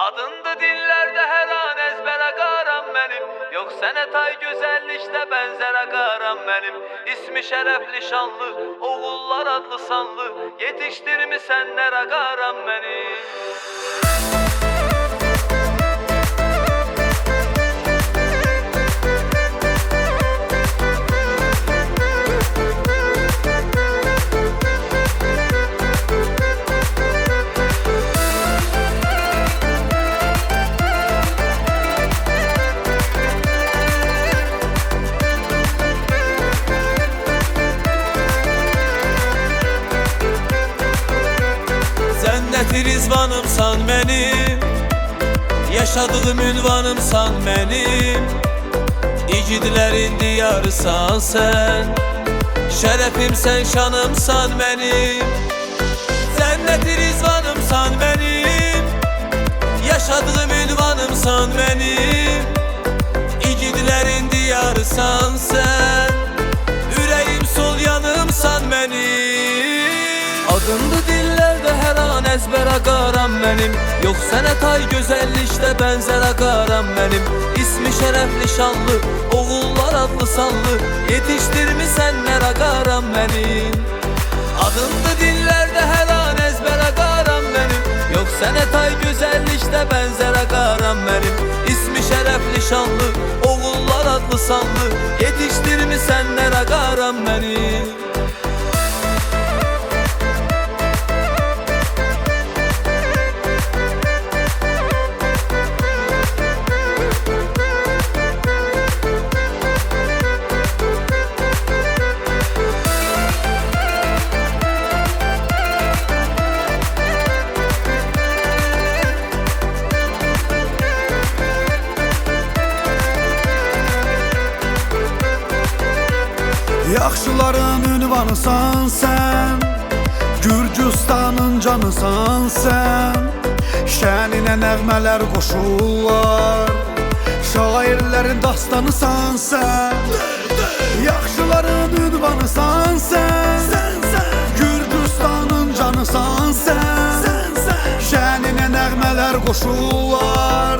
Adındı dillerde her an ezbere qaram benim. Yok sənət ay gözəllikdə bənzərə qaram benim. İsmi şərəfli şanlı, oğullar adlı sanlı, yetişdirmisən qaram benim. Rizvanımsan benim, yaşadığım ünvanımsan benim. İgidlərin diyarısan sen, şərəfimsən, şanımsan benim. Cənnət-i rizvanımsan benim, yaşadığım ünvanımsan benim. İgidlərin diyarısan sen, ürəyim sol yanımsan benim. Adındı dillerde her an ezbere qaram benim. Yok sənət ay gözəllikdə bənzərə qaram benim. İsmi şərəfli şanlı, oğullar adlı sanlı, yetişdirmisən qaram benim. Adındı dillerde her an ezbere qaram benim. Yok sənət ay gözəllikdə bənzərə qaram benim. İsmi şərəfli şanlı, oğullar adlı sanlı, yetişdirmisən qaram benim. Yaxşıların ünvanısan sen, Gürcüstanın canısan sen. Şəninə nəğmələr qoşurlar, şairlərin dastanısan sen. Yaxşıların ünvanısan sen, Gürcüstanın canısan sen. Şəninə nəğmələr qoşurlar,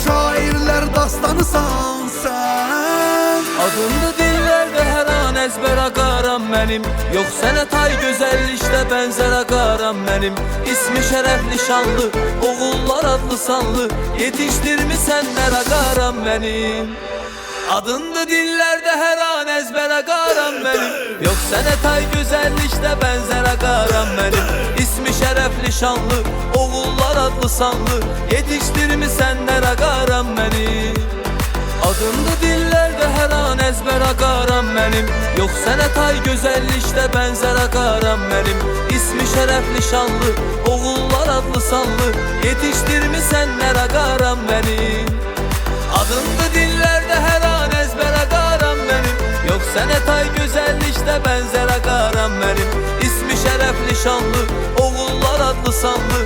şairlər dastanısan sen. Adındı dillerde her an ezbere qaram benim. Yok sənət ay gözəllikdə bənzərə qaram benim. İsmi şərəfli şanlı, oğullar adlı sanlı, yetişdirmisən qaram benim. Adındı dillerde her an ezbere qaram benim. Yok sənət ay gözəllikdə bənzərə qaram benim. İsmi şərəfli şanlı, oğullar adlı sanlı, yetişdirmisən qaram benim. Adındı dillerde her an ezbere qaram benim. Yok sənət ay gözəllikdə bənzərə qaram benim. İsmi şərəfli şanlı, oğullar adlı sanlı, yetişdirmisən qaram benim. Adındı dillerde her an ezbere qaram benim. Yok sənət ay gözəllikdə bənzərə qaram benim. İsmi şərəfli şanlı, oğullar adlı sanlı,